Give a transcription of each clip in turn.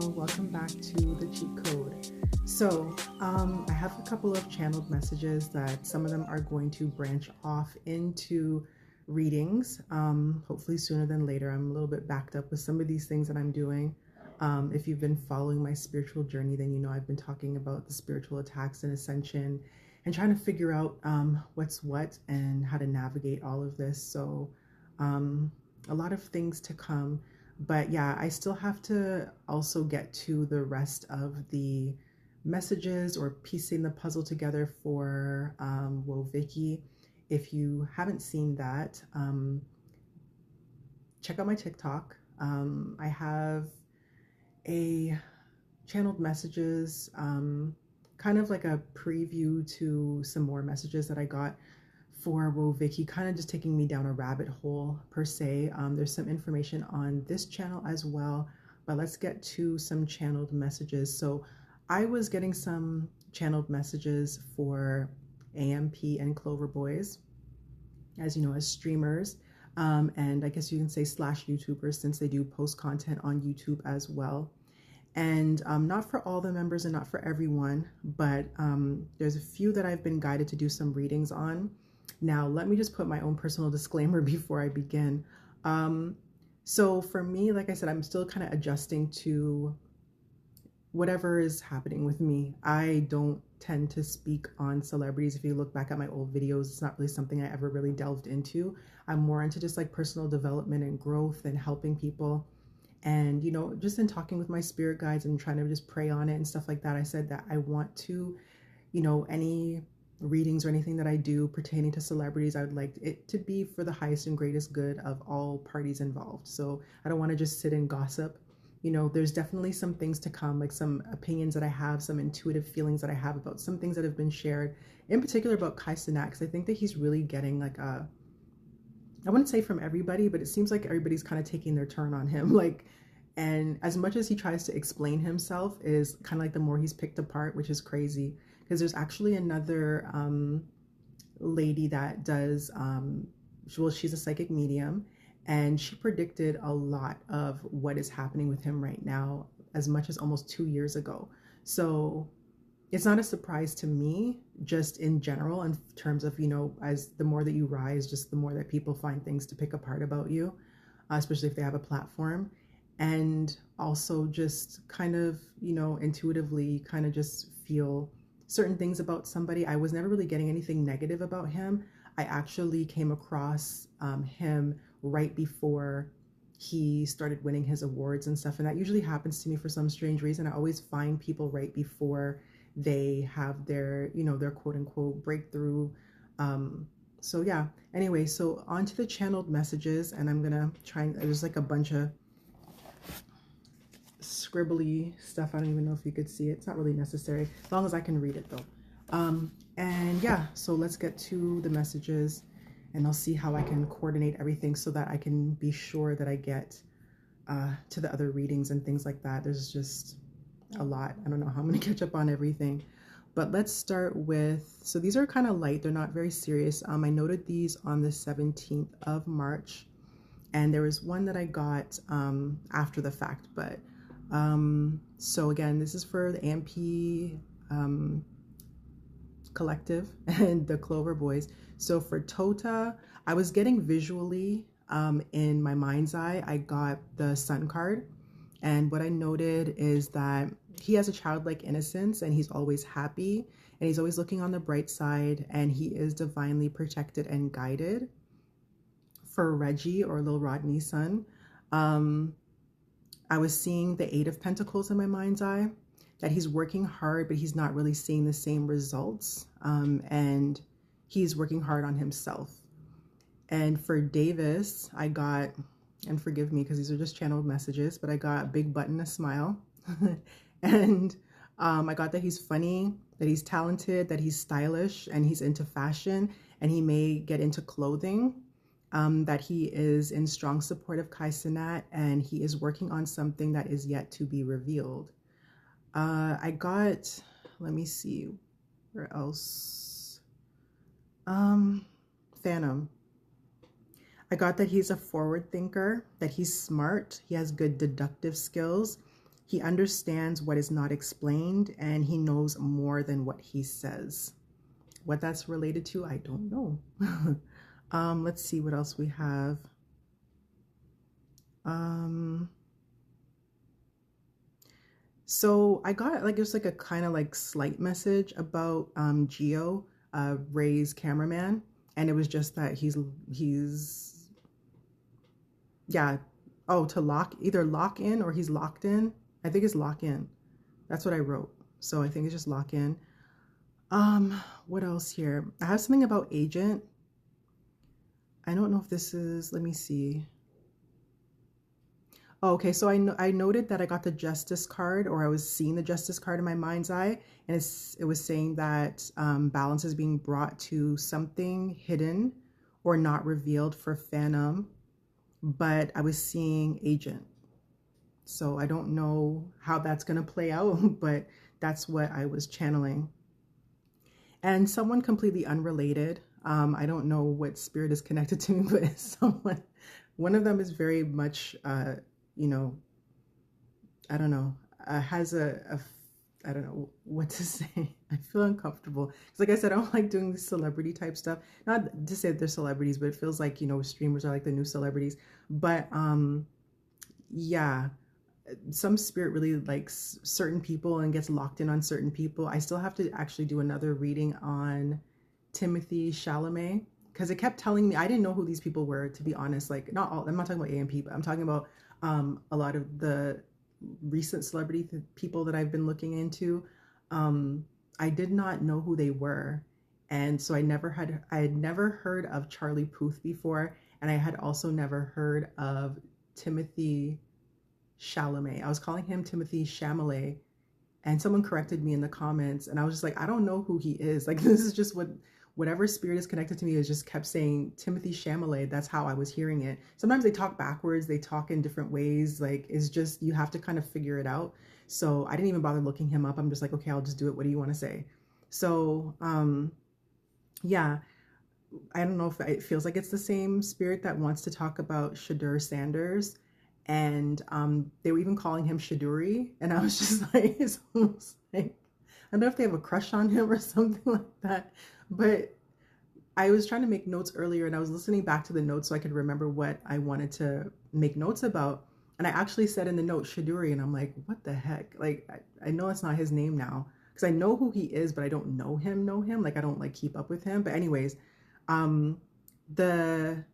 y'all, welcome back to the cheat code. So I have a couple of channeled messages that some of them are going to branch off into readings, hopefully sooner than later. I'm a little bit backed up with some of these things that I'm doing. If you've been following my spiritual journey, then you know I've been talking about the spiritual attacks and ascension and trying to figure out what's what and how to navigate all of this. So a lot of things to come. But yeah, I still have to also get to the rest of the messages or piecing the puzzle together for Vicky. If you haven't seen that, check out my TikTok. I have a channeled messages, kind of like a preview to some more messages that I got for Vicky, kind of just taking me down a rabbit hole per se. There's some information on this channel as well, but let's get to some channeled messages. So I was getting some channeled messages for AMP and Clover Boys, as you know, as streamers, and I guess you can say slash YouTubers, since they do post content on YouTube as well. And not for all the members and not for everyone, but there's a few that I've been guided to do some readings on. Now, let me just put my own personal disclaimer before I begin. So for me, like I said, I'm still kind of adjusting to whatever is happening with me. I don't tend to speak on celebrities. If you look back at my old videos, it's not really something I ever really delved into. I'm more into just like personal development and growth and helping people. And, you know, just in talking with my spirit guides and trying to just pray on it and stuff like that, I said that I want to, you know, any readings or anything that I do pertaining to celebrities, I would like it to be for the highest and greatest good of all parties involved. So I don't want to just sit and gossip. You know, there's definitely some things to come, like some opinions that I have, some intuitive feelings that I have about some things that have been shared, in particular about Kai Cenat, because I think that he's really getting like a, I wouldn't say from everybody, but it seems like everybody's kind of taking their turn on him. Like, and as much as he tries to explain himself, is kind of like the more he's picked apart, which is crazy. Because there's actually another lady that does, well, she's a psychic medium, and she predicted a lot of what is happening with him right now, as much as almost 2 years ago. So it's not a surprise to me, just in general, in terms of, you know, as the more that you rise, just the more that people find things to pick apart about you, especially if they have a platform. And also just kind of, you know, intuitively kind of just feel certain things about somebody. I was never really getting anything negative about him. I actually came across him right before he started winning his awards and stuff. And that usually happens to me for some strange reason. I always find people right before they have their, you know, their quote unquote breakthrough. So yeah, anyway, so on to the channeled messages, and I'm gonna try and, there's like a bunch of scribbly stuff. I don't even know if you could see it. It's not really necessary, as long as I can read it though. And yeah, so let's get to the messages, and I'll see how I can coordinate everything so that I can be sure that I get to the other readings and things like that. There's just a lot. I don't know how I'm going to catch up on everything, but let's start with, so these are kind of light. They're not very serious. I noted these on the 17th of March, and there was one that I got after the fact, but so again, this is for the AMP collective and the Clover Boys. So for Tota, I was getting visually in my mind's eye, I got the Sun card, and what I noted is that he has a childlike innocence, and he's always happy, and he's always looking on the bright side, and he is divinely protected and guided. For Reggie, or Lil Rodney's son, I was seeing the Eight of Pentacles in my mind's eye, that he's working hard, but he's not really seeing the same results. And he's working hard on himself. And for Davis, I got, and forgive me because these are just channeled messages, but I got big button, a smile. And I got that he's funny, that he's talented, that he's stylish, and he's into fashion, and he may get into clothing. That he is in strong support of Kai Cenat, and he is working on something that is yet to be revealed. I got, let me see, where else? Phantom. I got that he's a forward thinker, that he's smart, he has good deductive skills, He understands what is not explained, and he knows more than what he says. What that's related to, I don't know. Let's see what else we have. So I got like, there's like a kind of like slight message about Geo, Ray's cameraman, and it was just that he's yeah, oh, to either lock in or he's locked in. I think it's lock in. That's what I wrote. So I think it's just lock in. What else here? I have something about agent. I don't know if this is, let me see. Oh, okay, so I noted that I got the Justice card, or I was seeing the Justice card in my mind's eye, and it was saying that balance is being brought to something hidden or not revealed for Phantom, but I was seeing Agent. So I don't know how that's going to play out, but that's what I was channeling. And someone completely unrelated, I don't know what spirit is connected to me, but one of them is very much, you know, I don't know, has I don't know what to say. I feel uncomfortable. Because like I said, I don't like doing this celebrity type stuff. Not to say that they're celebrities, but it feels like, you know, streamers are like the new celebrities. But yeah, some spirit really likes certain people and gets locked in on certain people. I still have to actually do another reading on Timothée Chalamet, because it kept telling me, I didn't know who these people were, to be honest. Like, not all, I'm not talking about AMP, but I'm talking about a lot of the recent celebrity people that I've been looking into. I did not know who they were. And so I had never heard of Charlie Puth before. And I had also never heard of Timothée Chalamet. I was calling him Timothée Chalamet, and someone corrected me in the comments, and I was just like, I don't know who he is. Like, this is just whatever spirit is connected to me is just kept saying Timothée Chalamet. That's how I was hearing it. Sometimes they talk backwards, they talk in different ways. Like, it's just, you have to kind of figure it out. So I didn't even bother looking him up. I'm just like, okay, I'll just do it. What do you want to say? So yeah, I don't know if it feels like it's the same spirit that wants to talk about Shedeur Sanders. And they were even calling him Sheduri. And I was just like, it's almost like, I don't know if they have a crush on him or something like that. But I was trying to make notes earlier, and I was listening back to the notes so I could remember what I wanted to make notes about. And I actually said in the note Sheduri, and I'm like, what the heck? Like, I know it's not his name now, because I know who he is, but I don't know him. Like, I don't like keep up with him. But anyways, the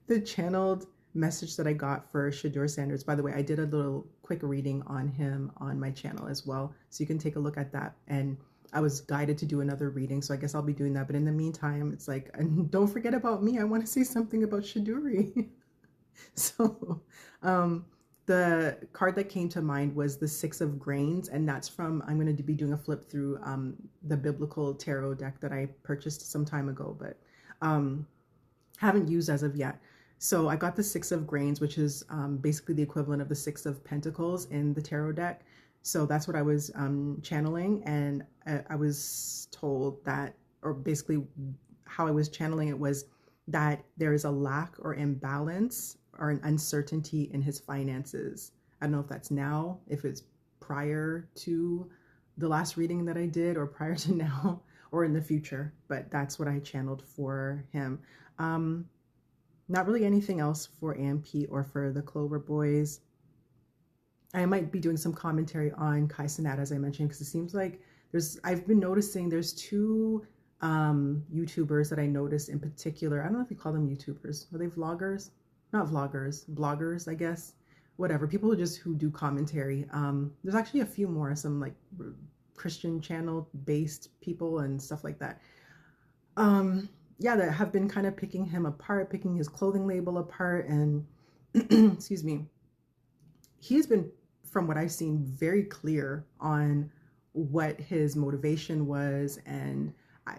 the channeled message that I got for Shedeur Sanders, by the way, I did a little quick reading on him on my channel as well, so you can take a look at that. And I was guided to do another reading, so I guess I'll be doing that. But in the meantime, it's like, and don't forget about me. I want to say something about Sheduri. So the card that came to mind was the Six of Grains, and that's from, I'm going to be doing a flip through the biblical tarot deck that I purchased some time ago, but haven't used as of yet. So I got the Six of Grains, which is basically the equivalent of the Six of Pentacles in the tarot deck. So that's what I was channeling, and I was told that, or basically how I was channeling it was that there is a lack or imbalance or an uncertainty in his finances. I don't know if that's now, if it's prior to the last reading that I did, or prior to now, or in the future, but that's what I channeled for him. Not really anything else for AMP or for the Clover Boys. I might be doing some commentary on Kai Cenat, as I mentioned, because it seems like I've been noticing there's two YouTubers that I noticed in particular. I don't know if you call them YouTubers. Are they vloggers? Not vloggers, bloggers, I guess. Whatever, people who do commentary. There's actually a few more, some like Christian channel based people and stuff like that. Yeah, that have been kind of picking him apart, picking his clothing label apart, and excuse me, he's been, from what I've seen, very clear on what his motivation was, and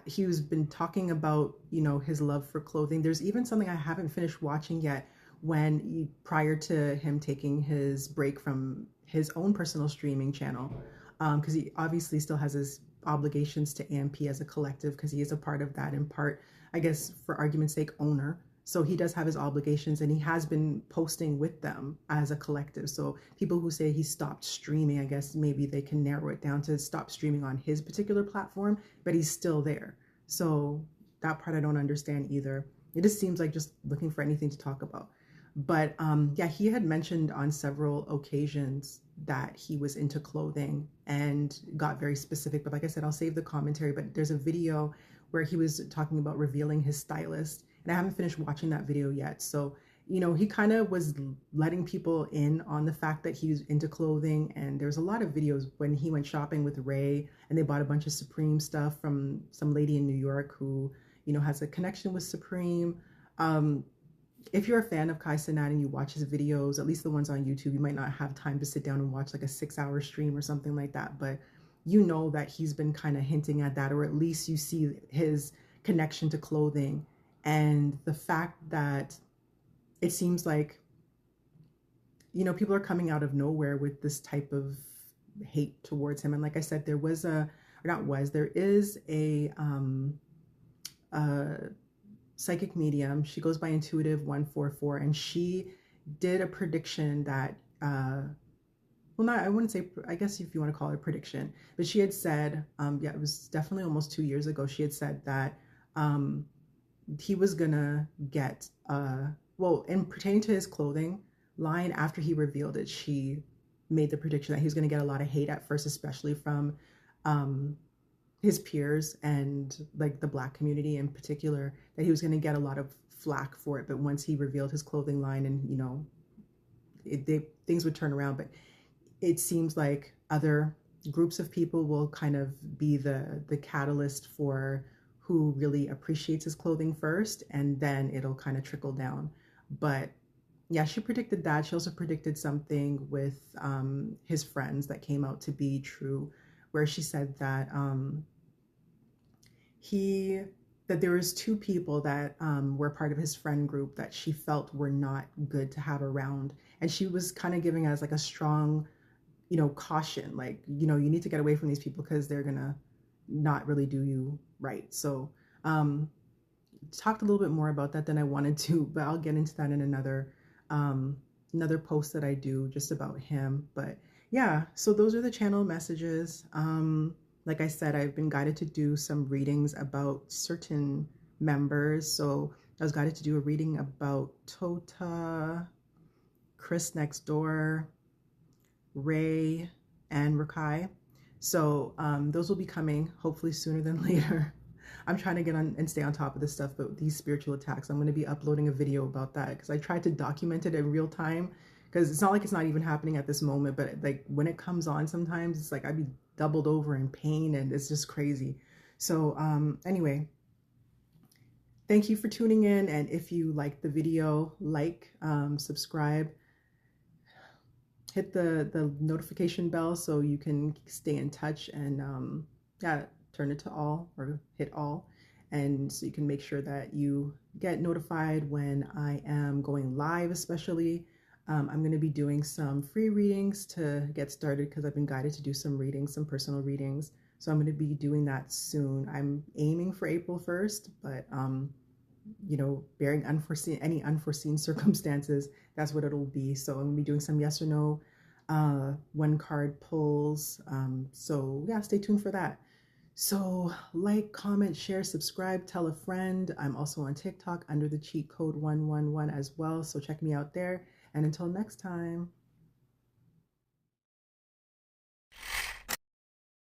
he's been talking about, you know, his love for clothing. There's even something I haven't finished watching yet, prior to him taking his break from his own personal streaming channel, because he obviously still has his obligations to AMP as a collective, because he is a part of that, in part, I guess, for argument's sake, owner. So he does have his obligations, and he has been posting with them as a collective. So people who say he stopped streaming, I guess maybe they can narrow it down to stop streaming on his particular platform, but he's still there. So that part I don't understand either. It just seems like just looking for anything to talk about. But yeah, he had mentioned on several occasions that he was into clothing and got very specific. But like I said, I'll save the commentary. But there's a video where he was talking about revealing his stylist. And I haven't finished watching that video yet. So, you know, he kind of was letting people in on the fact that he's into clothing. And there's a lot of videos when he went shopping with Ray and they bought a bunch of Supreme stuff from some lady in New York who, you know, has a connection with Supreme. If you're a fan of Kai Cenat and you watch his videos, at least the ones on YouTube, you might not have time to sit down and watch like a 6-hour stream or something like that. But you know that he's been kind of hinting at that, or at least you see his connection to clothing. And the fact that it seems like, you know, people are coming out of nowhere with this type of hate towards him. And like I said, there was a, or not was, there is a psychic medium. She goes by Intuitive 144, and she did a prediction that, well, not, I wouldn't say, I guess if you want to call it a prediction, but she had said, yeah, it was definitely almost 2 years ago. She had said that he was gonna get, well, in pertaining to his clothing line, after he revealed it, she made the prediction that he was gonna get a lot of hate at first, especially from his peers and like the Black community in particular, that he was going to get a lot of flack for it. But once he revealed his clothing line, and you know, things would turn around. But it seems like other groups of people will kind of be the catalyst for who really appreciates his clothing first, and then it'll kind of trickle down. But yeah, she predicted that. She also predicted something with his friends that came out to be true, where she said that that there was 2 people that were part of his friend group that she felt were not good to have around. And she was kind of giving us like a strong, you know, caution, like, you know, you need to get away from these people because they're gonna not really do you right. So talked a little bit more about that than I wanted to, but I'll get into that in another post that I do just about him. But yeah, so those are the channel messages. Like I said, I've been guided to do some readings about certain members. So I was guided to do a reading about Tota, Chris Next Door, Ray, and Rakai. So those will be coming hopefully sooner than later. I'm trying to get on and stay on top of this stuff, but these spiritual attacks, I'm going to be uploading a video about that because I tried to document it in real time, because it's not like it's not even happening at this moment, but like when it comes on sometimes it's like I'd be doubled over in pain and it's just crazy. So anyway, thank you for tuning in. And if you liked the video, like, subscribe, hit the notification bell so you can stay in touch, and yeah, turn it to all or hit all. And so you can make sure that you get notified when I am going live, especially. I'm going to be doing some free readings to get started because I've been guided to do some readings, some personal readings. So I'm going to be doing that soon. I'm aiming for April 1st, but, you know, bearing any unforeseen circumstances, that's what it'll be. So I'm going to be doing some yes or no 1-card pulls. So yeah, stay tuned for that. So like, comment, share, subscribe, tell a friend. I'm also on TikTok under the cheat code 111 as well. So check me out there. And until next time.